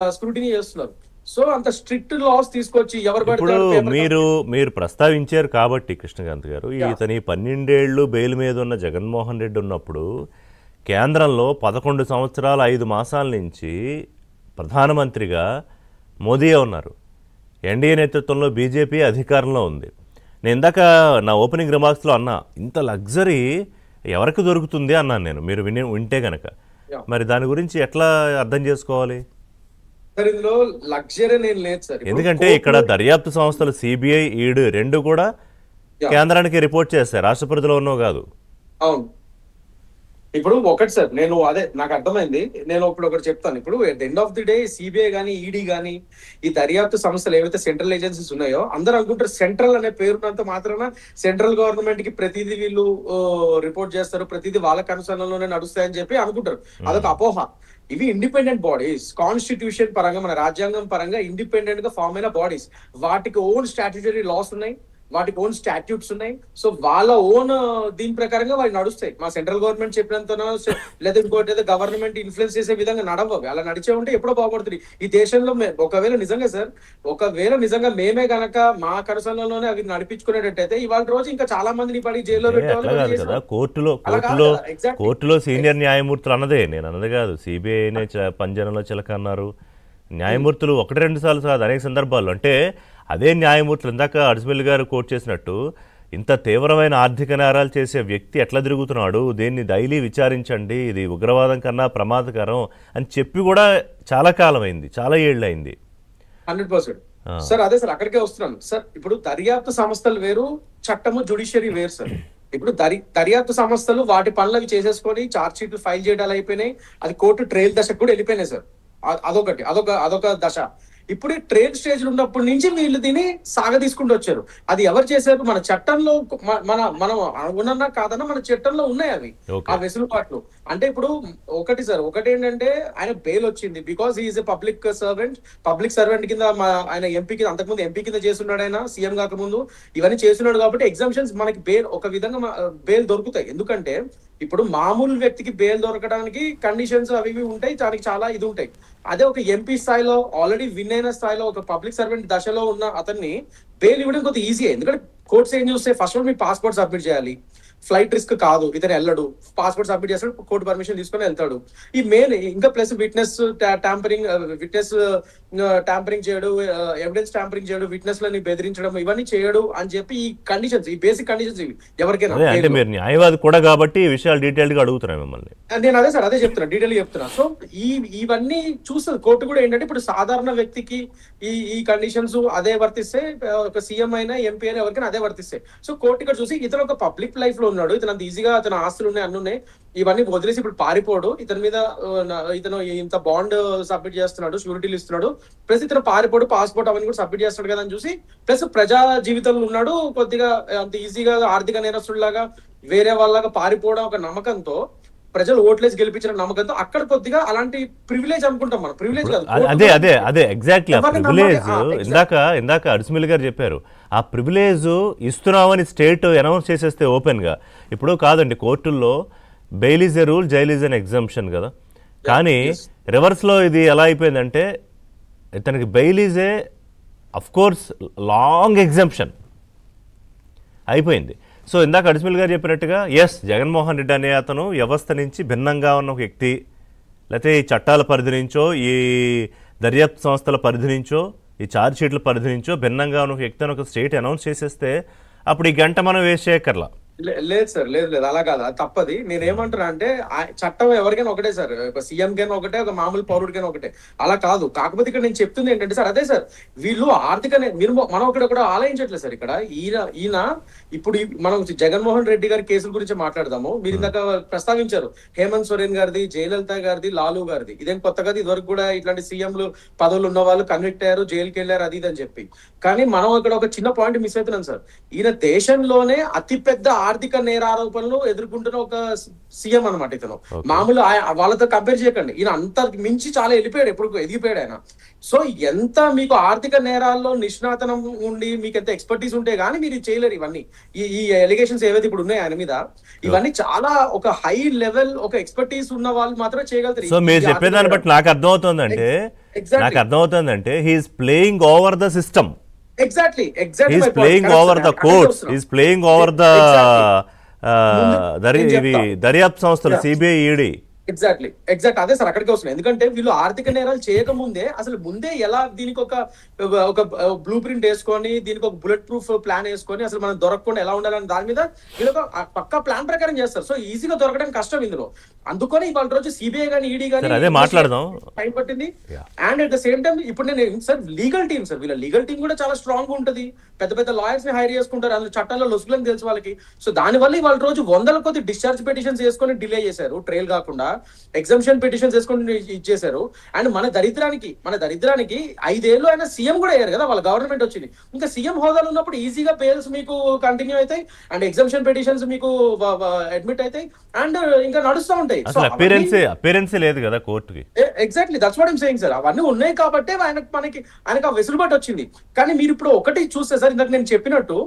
Scrutiny చేస్తున్నారు. So అంత strict loss తీసుకొచ్చి ఎవరు ఇప్పుడు పడితే మీరు ప్రస్తావించారు కాబట్టి కృష్ణకాంత్ గారు, ఇతని 12 ఏళ్ళు బెయిల్ మీద ఉన్న జగన్మోహన్ రెడ్డి ఉన్నప్పుడు కేంద్రంలో 11 సంవత్సరాల 5 మాసాల నుంచి ప్రధానమంత్రిగా మోదీయే ఉన్నారు. ఎన్డీఏ నేతృత్వంలో బీజేపీ అధికారంలో ఉంది. నేను ఇందాక నా ఓపెనింగ్ రిమార్క్స్లో అన్నా, ఇంత లగ్జరీ ఎవరికి దొరుకుతుంది అన్నాను నేను, మీరు వింటే గనక. మరి దాని గురించి ఎట్లా అర్థం చేసుకోవాలి? సార్ ఇందులో లగ్జరీ నేను లేదు సార్. ఎందుకంటే ఇక్కడ దర్యాప్తు సంస్థలు సిబిఐ, ఈడీ రెండు కూడా కేంద్రానికి రిపోర్ట్ చేస్తాయి, రాష్ట్ర పరిధిలో ఉన్నవి కాదు. అవును. ఇప్పుడు ఒకటి సార్, నేను అదే నాకు అర్థమైంది. నేను ఇప్పుడు ఒకటి చెప్తాను. ఇప్పుడు at end of the day CBI గానీ ఈడీ గానీ ఈ దర్యాప్తు సంస్థలు ఏవైతే సెంట్రల్ ఏజెన్సీస్ ఉన్నాయో అందరూ అనుకుంటారు సెంట్రల్ అనే పేరున్నంత మాత్రాన సెంట్రల్ గవర్నమెంట్ కి ప్రతిదీ వీళ్ళు రిపోర్ట్ చేస్తారు, ప్రతిదీ వాళ్ళ కనుసరణలోనే నడుస్తాయని చెప్పి అనుకుంటారు. అదొక అపోహ. ఇవి ఇండిపెండెంట్ బాడీస్, కాన్స్టిట్యూషన్ పరంగా మన రాజ్యాంగం పరంగా ఇండిపెండెంట్ గా ఫామ్ అయిన బాడీస్. వాటికి ఓన్ స్టాట్యూటరీ లాస్ ఉన్నాయి, వాటికి ఓన్ స్టాట్యూట్స్ ఉన్నాయి. సో వాళ్ళ ఓన్ దీని ప్రకారంగా వాళ్ళు నడుస్తాయి. మా సెంట్రల్ గవర్నమెంట్ చెప్పినంతనో లేదా ఇంకోటి ఏదో గవర్నమెంట్ ఇన్ఫ్లుయెన్స్ చేసే విధంగా నడవవు. అలా నడిచే ఉంటే ఎప్పుడో బాగుపడుతుంది ఈ దేశంలో. ఒకవేళ నిజంగా మేమే గనక మా కరసనలోనే అవి నడిపించుకునేటట్టయితే ఇవాళ రోజు ఇంకా చాలా మందిని పడి జైల్లో పెట్టేవాళ్ళు. కోర్టులో సీనియర్ న్యాయమూర్తులు అన్నదే, నేను అన్నది కాదు. సిబిఐనే పంజరంలో చిలక అన్నారు న్యాయమూర్తులు. 1-2 సార్లు కాదు, అనేక సందర్భాల్లో. అంటే అదే న్యాయమూర్తులు ఇందాక అడ్స్మిల్ గారు కోట్ చేసినట్టు, ఇంత తీవ్రమైన ఆర్థిక నేరాలు చేసే వ్యక్తి ఎట్లా తిరుగుతున్నాడు, దీన్ని డైలీ విచారించండి, ఇది ఉగ్రవాదం కన్నా ప్రమాదకరం అని చెప్పి కూడా చాలా కాలం అయింది, చాలా ఏళ్ళు అయింది. 100%. సార్ అదే సార్, అక్కడికే వస్తున్నాను సార్. ఇప్పుడు దర్యాప్తు సంస్థలు వేరు, చట్టము జుడిషియరీ వేరు సార్. ఇప్పుడు దర్యాప్తు సంస్థలు వాటి పనులు అవి చేసేసుకొని ఛార్జ్ షీట్లు ఫైల్ చేయడాలు అయిపోయినాయి. అది కోర్టు ట్రయల్ దశకు కూడా వెళ్ళిపోయినాయి సార్. అదొక దశ. ఇప్పుడు ట్రేడ్ స్టేజ్ ఉన్నప్పటి నుంచి వీళ్ళు దీన్ని తీసుకుంటూ వచ్చారు. అది ఎవరు చేశారు? మన చట్టంలో మనం అనుకున్నా కాదన్నా మన చట్టంలో ఉన్నాయి అవి, ఆ వెసులుబాట్లు. అంటే ఇప్పుడు ఒకటి ఏంటంటే ఆయన బెయిల్ వచ్చింది because he is a public servant కింద ఆయన ఎంపీ కింద, అంతకుముందు ఎంపీ కింద చేస్తున్నాడు, ఆయన సీఎం కాకముందు ఇవన్నీ చేస్తున్నాడు. కాబట్టి ఎగ్జామ్షన్స్ మనకి బెయిల్ ఒక విధంగా బెయిల్ దొరుకుతాయి. ఎందుకంటే ఇప్పుడు మామూలు వ్యక్తికి బెయిల్ దొరకడానికి కండిషన్స్ అవి ఉంటాయి, దానికి చాలా ఇది ఉంటాయి. అదే ఒక ఎంపీ స్థాయిలో ఆల్రెడీ విన్ అయిన స్థాయిలో ఒక పబ్లిక్ సర్వెంట్ దశలో ఉన్న అతన్ని బెయిల్ ఇవ్వడం కొంత ఈజీ. ఎందుకంటే కోర్ట్స్ ఏం చూస్తే ఫస్ట్ మీ పాస్పోర్ట్ సబ్మిట్ చేయాలి, ఫ్లైట్ రిస్క్ కాదు, ఇతను వెళ్ళడు, పాస్పోర్ట్ సబ్మిట్ చేస్తాడు, కోర్టు పర్మిషన్ తీసుకొని వెళ్తాడు. ఈ మెయిన్ ఇంకా ప్లస్ విట్నెస్ ట్యాంపరింగ్ చేయడు, ఎవిడెన్స్ ట్యాంపరింగ్ చేయడు, విట్నెస్ లని బెదిరించడం ఇవన్నీ చేయడు అని చెప్పి ఈ కండిషన్స్, ఈ బేసిక్ కండిషన్స్ ఇవి ఎవరికైనా. అంటే మీరు న్యాయవాది కూడా కాబట్టి ఈ విషయాలు డీటెయిల్ గా అడుగుతున్నాను మిమ్మల్ని. నేను అదే చెప్తున్నా, డీటెయిల్ గా చెప్తున్నా. సో ఇవన్నీ చూస్తుంది కోర్టు కూడా. ఏంటంటే ఇప్పుడు సాధారణ వ్యక్తికి ఈ కండిషన్స్ అదే వర్తిస్తే, ఒక సీఎం అయినా ఎంపీ అయినా ఎవరికైనా అదే వర్తిస్తాయి. సో కోర్టు ఇక్కడ చూసి ఇతను ఒక పబ్లిక్ లైఫ్ లో ఉన్నాడు, ఇతను అంత ఈజీగా అతను ఆస్తులు ఉన్నాయి, అన్ని ఉన్నాయి, ఇవన్నీ వదిలేసి ఇప్పుడు పారిపోడు, ఇతని మీద ఇతను ఇంత బాండ్ సబ్మిట్ చేస్తున్నాడు, షూరిటీలు ఇస్తున్నాడు, ప్లస్ ఇతను పారిపోడు, పాస్పోర్ట్ అవన్నీ కూడా సబ్మిట్ చేస్తున్నాడు కదా అని చూసి, ప్లస్ ప్రజా జీవితంలో ఉన్నాడు, కొద్దిగా అంత ఈజీగా ఆర్థిక నేరస్తుడిలాగా వేరే వాళ్ళగా పారిపోవడం ఒక నమ్మకంతో, ప్రజలు ఓట్లేసి గెలిపించిన నమ్మకంతో అక్కడ కొద్దిగా అలాంటి ప్రివిలేజ్ అనుకుంటాం మనం. ప్రివిలేజ్ కాదు, అదే ఎగ్జాక్ట్లీ ఆ ప్రివిలేజ్. ఇందాక అడ్స్మిల్ గారు చెప్పారు, ఆ ప్రివిలేజ్ ఇస్తున్నామని స్టేట్ అనౌన్స్ చేసేస్తే ఓపెన్ గా. ఇప్పుడు కాదండి, కోర్టుల్లో bail is a rule, jail is an exemption కదా. కానీ రివర్స్ లో ఇది ఎలా అయిపోయిందంటే, ఇతనికి bail is a of course long exemption అయిపోయింది. సో ఇందాక అడ్స్మిల్ గారు చెప్పినట్టుగా ఎస్, జగన్మోహన్ రెడ్డి అనే అతను వ్యవస్థ నుంచి భిన్నంగా ఉన్న ఒక వ్యక్తి, లేకపోతే ఈ చట్టాల పరిధి నుంచో, ఈ దర్యాప్తు సంస్థల పరిధి నుంచో, ఈ ఛార్జ్ షీట్ల పరిధి నుంచో భిన్నంగా ఉన్న ఒక వ్యక్తి అని ఒక స్టేట్ అనౌన్స్ చేసేస్తే అప్పుడు ఈ గంట మనం వేస్ట్ చేయక్కర్లా. లేదు సార్, లేదు అలా కాదు, అది తప్పది. నేనేమంటున్నా అంటే చట్టం ఎవరికైనా ఒకటే సార్, ఒక సీఎం కైనా ఒకటే, ఒక మామూలు పౌరుడికైనా ఒకటే, అలా కాదు. కాకపోతే ఇక్కడ నేను చెప్తుంది ఏంటంటే సార్, అదే సార్, వీళ్ళు ఆర్థిక మనం ఒకటి ఆలోచించట్లేదు సార్. ఇక్కడ ఈయన ఇప్పుడు మనం జగన్మోహన్ రెడ్డి గారి కేసుల గురించి మాట్లాడదాము. మీరు ఇందాక ప్రస్తావించారు హేమంత్ సోరెన్ గారిది, జయలలిత గారిది, లాలూ గారిది. ఇదేం కొత్త కదా, ఇదివరకు కూడా ఇట్లాంటి సీఎంలు పదవులు ఉన్న వాళ్ళు కన్విక్ట్ అయ్యారు, జైలుకి వెళ్ళారు, అది ఇది అని చెప్పి. కానీ మనం ఇక్కడ ఒక చిన్న పాయింట్ మిస్ అవుతున్నాం సార్. ఈయన దేశంలోనే అతిపెద్ద ఆర్థిక నేరారోపణలు ఎదుర్కొంటున్న ఒక సీఎం అనమాట ఇతను. మామూలు వాళ్ళతో కంపేర్ చేయకండి, ఈయన అంత మించి చాలా వెళ్ళిపోయాడు, ఎప్పుడు ఎదిగిపోయాడు ఆయన. సో ఎంత మీకు ఆర్థిక నేరాల్లో నిష్ణాతనం ఉండి మీకు ఎంత ఎక్స్పర్టీస్ ఉంటే గానీ మీరు చేయలేరు ఇవన్నీ. ఈ ఎలిగేషన్స్ ఏవైతే ఇప్పుడు ఉన్నాయి ఆయన మీద, ఇవన్నీ చాలా ఒక హై లెవెల్ ఒక ఎక్స్పర్టీస్ ఉన్న వాళ్ళు మాత్రమే చేయగలుగుతారు. సో మీరు చెప్పేదాన్ని బట్టి నాకు అర్థమవుతుందంటే నాకు అర్థమవుతుందంటే he's playing over the system, exactly he's playing over the courts, he's playing over the దర్యాప్తు సంస్థలు సిబిఐ, ఈడీ. ఎగ్జాక్ట్ అదే సార్ అక్కడికి వస్తున్నాయి. ఎందుకంటే వీళ్ళు ఆర్థిక నేరాలు చేయకముందే అసలు ముందే ఎలా దీనికి ఒక బ్లూ ప్రింట్ వేసుకొని, దీనికి ఒక బుల్లెట్ ప్రూఫ్ ప్లాన్ వేసుకొని, అసలు మనం దొరకకుండా ఎలా ఉండాలని దాని మీద వీళ్ళు ఒక పక్కా ప్లాన్ ప్రకారం చేస్తారు. సో ఈజీగా దొరకడం కష్టం ఇందులో. అందుకని ఇవాళ రోజు సిబిఐ కానీ, ఈడీ కానీ అదే మాట్లాడదాం టైం పట్టింది. And at the same time ఇప్పుడు నేను సార్ లీగల్ టీమ్ సార్, వీళ్ళ లీగల్ టీం కూడా చాలా స్ట్రాంగ్ ఉంటుంది. పెద్ద పెద్ద లాయర్స్ ని హైర్ చేసుకుంటారు, అందులో చట్టాల్లో లొసుగులని తెలుసు వాళ్ళకి. సో దానివల్ల ఇవాళ రోజు వందల కొద్ది డిశ్చార్జ్ పిటిషన్స్ వేసుకొని డిలే చేశారు, ట్రయల్ కాకుండా ఎగ్జామ్షన్ పిటిషన్స్ వేసుకొని ఇచ్చేశారు. అండ్ మన దరిద్రానికి 5 ఏళ్ళు అయినా సీఎం కూడా అయ్యారు కదా, వాళ్ళ గవర్నమెంట్ వచ్చింది. ఇంకా సీఎం హోదాలు ఉన్నప్పుడు ఈజీగా బెయిల్స్ మీకు కంటిన్యూ అవుతాయి, అండ్ ఎగ్జామ్షన్ పిటిషన్స్ మీకు అడ్మిట్ అవుతాయి, అండ్ ఇంకా నడుస్తూ ఉంటాయి. అపియరెన్సే లేదు కదా కోర్టుకి. Exactly that's what I'm saying sir. అవన్నీ ఉన్నాయి కాబట్టి ఆయనకు ఆ వెసులుబాటు వచ్చింది. కానీ మీరు ఇప్పుడు ఒకటి చూస్తే సార్, ఇందాక నేను చెప్పినట్టు